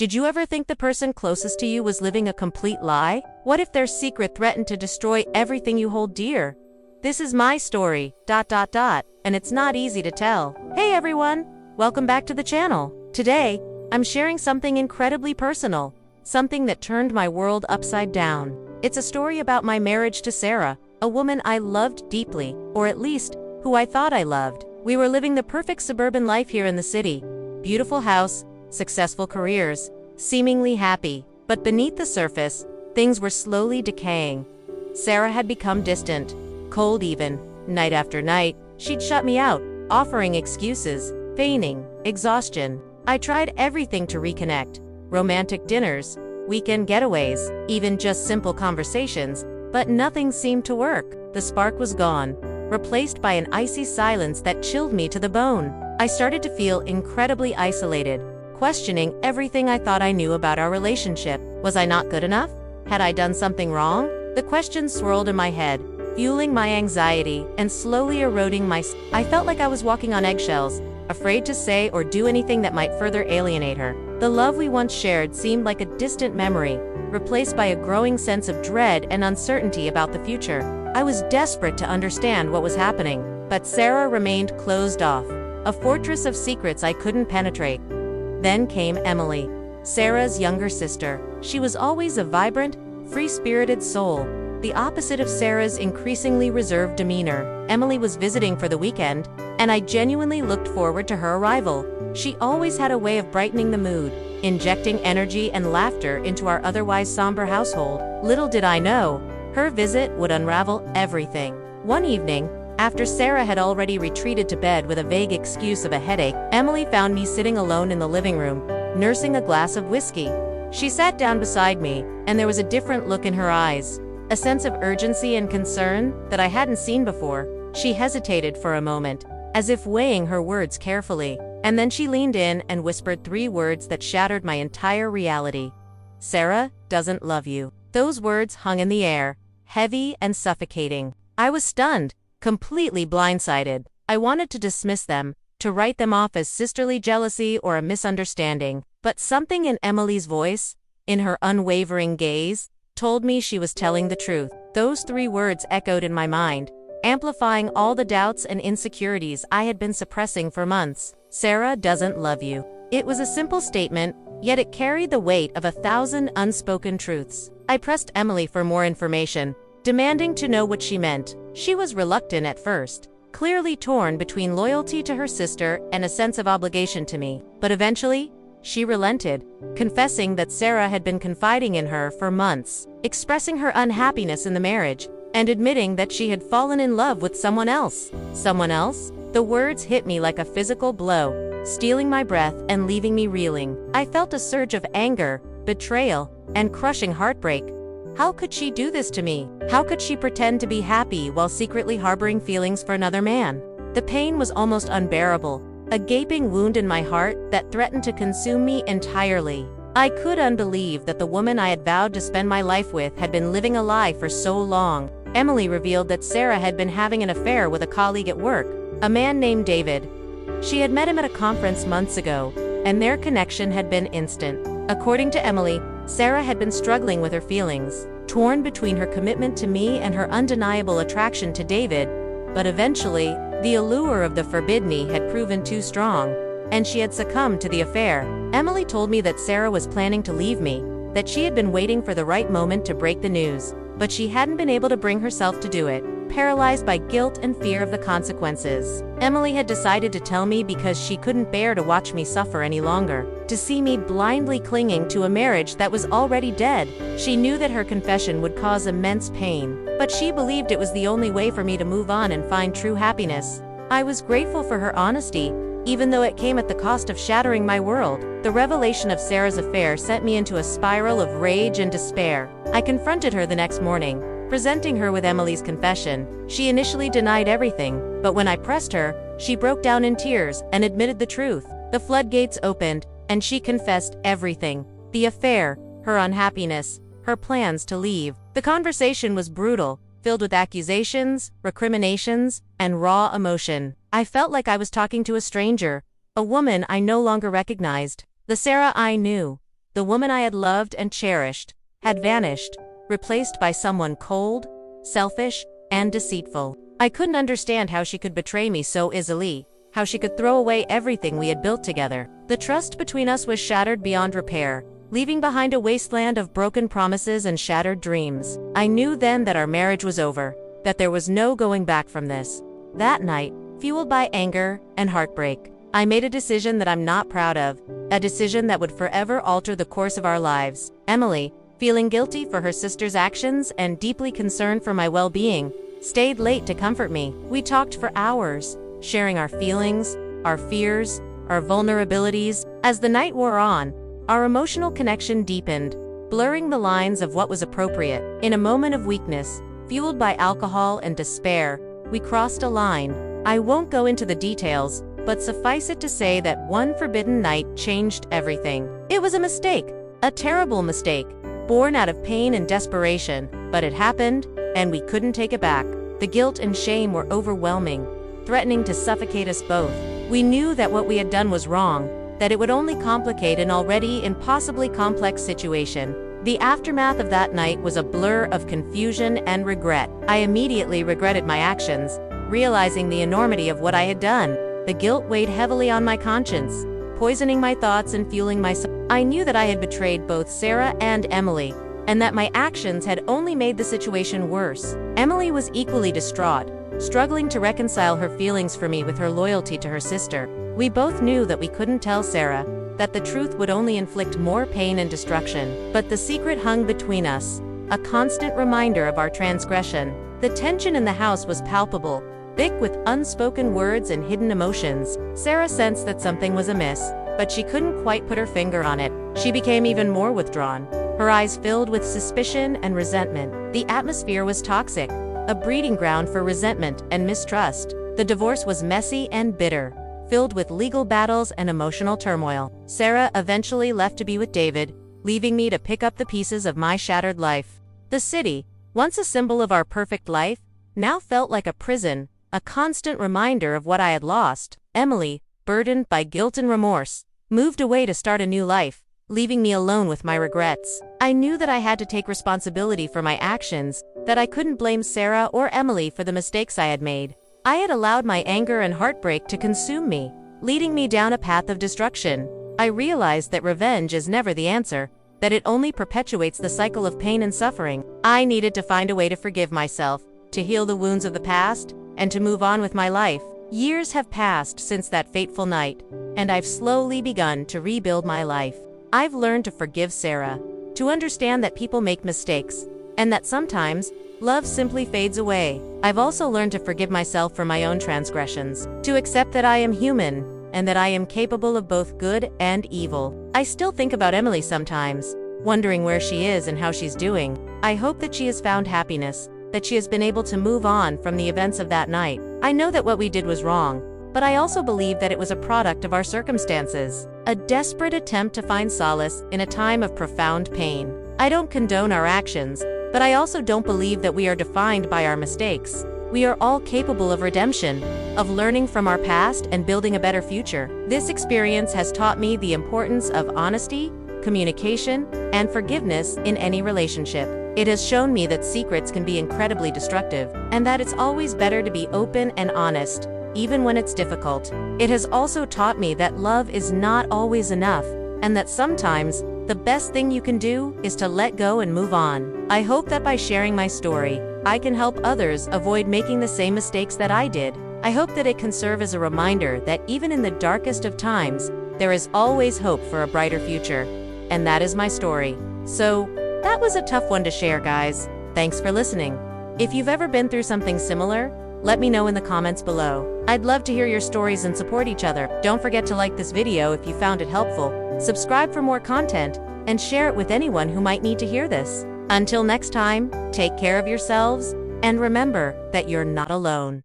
Did you ever think the person closest to you was living a complete lie? What if their secret threatened to destroy everything you hold dear? This is my story, and it's not easy to tell. Hey everyone, welcome back to the channel. Today, I'm sharing something incredibly personal, something that turned my world upside down. It's a story about my marriage to Sarah, a woman I loved deeply, or at least, who I thought I loved. We were living the perfect suburban life here in the city. Beautiful house, successful careers, seemingly happy. But beneath the surface, things were slowly decaying. Sarah had become distant, cold even. Night after night, she'd shut me out, offering excuses, feigning exhaustion. I tried everything to reconnect. Romantic dinners, weekend getaways, even just simple conversations, but nothing seemed to work. The spark was gone, replaced by an icy silence that chilled me to the bone. I started to feel incredibly isolated, questioning everything I thought I knew about our relationship. Was I not good enough? Had I done something wrong? The questions swirled in my head, fueling my anxiety and slowly eroding I felt like I was walking on eggshells, afraid to say or do anything that might further alienate her. The love we once shared seemed like a distant memory, replaced by a growing sense of dread and uncertainty about the future. I was desperate to understand what was happening, but Sarah remained closed off, a fortress of secrets I couldn't penetrate. Then came Emily, Sarah's younger sister. She was always a vibrant, free-spirited soul, the opposite of Sarah's increasingly reserved demeanor. Emily was visiting for the weekend, and I genuinely looked forward to her arrival. She always had a way of brightening the mood, injecting energy and laughter into our otherwise somber household. Little did I know, her visit would unravel everything. One evening, after Sarah had already retreated to bed with a vague excuse of a headache, Emily found me sitting alone in the living room, nursing a glass of whiskey. She sat down beside me, and there was a different look in her eyes, a sense of urgency and concern that I hadn't seen before. She hesitated for a moment, as if weighing her words carefully, and then she leaned in and whispered 3 words that shattered my entire reality. "Sarah doesn't love you." Those words hung in the air, heavy and suffocating. I was stunned, completely blindsided. I wanted to dismiss them, to write them off as sisterly jealousy or a misunderstanding, but something in Emily's voice, in her unwavering gaze, told me she was telling the truth. Those 3 words echoed in my mind, amplifying all the doubts and insecurities I had been suppressing for months. Sarah doesn't love you. It was a simple statement, yet it carried the weight of 1,000 unspoken truths. I pressed Emily for more information, demanding to know what she meant. She was reluctant at first, clearly torn between loyalty to her sister and a sense of obligation to me. But eventually, she relented, confessing that Sarah had been confiding in her for months, expressing her unhappiness in the marriage, and admitting that she had fallen in love with someone else. Someone else? The words hit me like a physical blow, stealing my breath and leaving me reeling. I felt a surge of anger, betrayal, and crushing heartbreak. How could she do this to me? How could she pretend to be happy while secretly harboring feelings for another man? The pain was almost unbearable, a gaping wound in my heart that threatened to consume me entirely. I couldn't believe that the woman I had vowed to spend my life with had been living a lie for so long. Emily revealed that Sarah had been having an affair with a colleague at work, a man named David. She had met him at a conference months ago, and their connection had been instant. According to Emily, Sarah had been struggling with her feelings, torn between her commitment to me and her undeniable attraction to David, but eventually, the allure of the forbidden had proven too strong, and she had succumbed to the affair. Emily told me that Sarah was planning to leave me, that she had been waiting for the right moment to break the news, but she hadn't been able to bring herself to do it, paralyzed by guilt and fear of the consequences. Emily had decided to tell me because she couldn't bear to watch me suffer any longer, to see me blindly clinging to a marriage that was already dead. She knew that her confession would cause immense pain, but she believed it was the only way for me to move on and find true happiness. I was grateful for her honesty, even though it came at the cost of shattering my world. The revelation of Sarah's affair sent me into a spiral of rage and despair. I confronted her the next morning, presenting her with Emily's confession. She initially denied everything, but when I pressed her, she broke down in tears and admitted the truth. The floodgates opened, and she confessed everything: the affair, her unhappiness, her plans to leave. The conversation was brutal, filled with accusations, recriminations, and raw emotion. I felt like I was talking to a stranger, a woman I no longer recognized. The Sarah I knew, The woman I had loved and cherished had vanished, replaced by someone cold, selfish, and deceitful. I couldn't understand how she could betray me so easily, how she could throw away everything we had built together. The trust between us was shattered beyond repair, leaving behind a wasteland of broken promises and shattered dreams. I knew then that our marriage was over, that there was no going back from this. That night, fueled by anger and heartbreak, I made a decision that I'm not proud of, a decision that would forever alter the course of our lives. Emily, feeling guilty for her sister's actions and deeply concerned for my well-being, stayed late to comfort me. We talked for hours, sharing our feelings, our fears, our vulnerabilities. As the night wore on, our emotional connection deepened, blurring the lines of what was appropriate. In a moment of weakness, fueled by alcohol and despair, we crossed a line. I won't go into the details, but suffice it to say that one forbidden night changed everything. It was a mistake, a terrible mistake, born out of pain and desperation, but it happened, and we couldn't take it back. The guilt and shame were overwhelming, threatening to suffocate us both. We knew that what we had done was wrong, that it would only complicate an already impossibly complex situation. The aftermath of that night was a blur of confusion and regret. I immediately regretted my actions, realizing the enormity of what I had done. The guilt weighed heavily on my conscience, poisoning my thoughts and fueling my soul. I knew that I had betrayed both Sarah and Emily, and that my actions had only made the situation worse. Emily was equally distraught, struggling to reconcile her feelings for me with her loyalty to her sister. We both knew that we couldn't tell Sarah, that the truth would only inflict more pain and destruction. But the secret hung between us, a constant reminder of our transgression. The tension in the house was palpable, thick with unspoken words and hidden emotions. Sarah sensed that something was amiss, but she couldn't quite put her finger on it. She became even more withdrawn, her eyes filled with suspicion and resentment. The atmosphere was toxic, a breeding ground for resentment and mistrust. The divorce was messy and bitter, filled with legal battles and emotional turmoil. Sarah eventually left to be with David, leaving me to pick up the pieces of my shattered life. The city, once a symbol of our perfect life, now felt like a prison, a constant reminder of what I had lost. Emily, burdened by guilt and remorse, moved away to start a new life, leaving me alone with my regrets. I knew that I had to take responsibility for my actions, that I couldn't blame Sarah or Emily for the mistakes I had made. I had allowed my anger and heartbreak to consume me, leading me down a path of destruction. I realized that revenge is never the answer, that it only perpetuates the cycle of pain and suffering. I needed to find a way to forgive myself, to heal the wounds of the past, and to move on with my life. Years have passed since that fateful night, and I've slowly begun to rebuild my life. I've learned to forgive Sarah, to understand that people make mistakes, and that sometimes, love simply fades away. I've also learned to forgive myself for my own transgressions, to accept that I am human, and that I am capable of both good and evil. I still think about Emily sometimes, wondering where she is and how she's doing. I hope that she has found happiness, that she has been able to move on from the events of that night. I know that what we did was wrong, but I also believe that it was a product of our circumstances, a desperate attempt to find solace in a time of profound pain. I don't condone our actions, but I also don't believe that we are defined by our mistakes. We are all capable of redemption, of learning from our past and building a better future. This experience has taught me the importance of honesty, communication, and forgiveness in any relationship. It has shown me that secrets can be incredibly destructive, and that it's always better to be open and honest, even when it's difficult. It has also taught me that love is not always enough, and that sometimes, the best thing you can do is to let go and move on. I hope that by sharing my story, I can help others avoid making the same mistakes that I did. I hope that it can serve as a reminder that even in the darkest of times, there is always hope for a brighter future. And that is my story. So, that was a tough one to share, guys. Thanks for listening. If you've ever been through something similar, let me know in the comments below. I'd love to hear your stories and support each other. Don't forget to like this video if you found it helpful, subscribe for more content, and share it with anyone who might need to hear this. Until next time, take care of yourselves, and remember that you're not alone.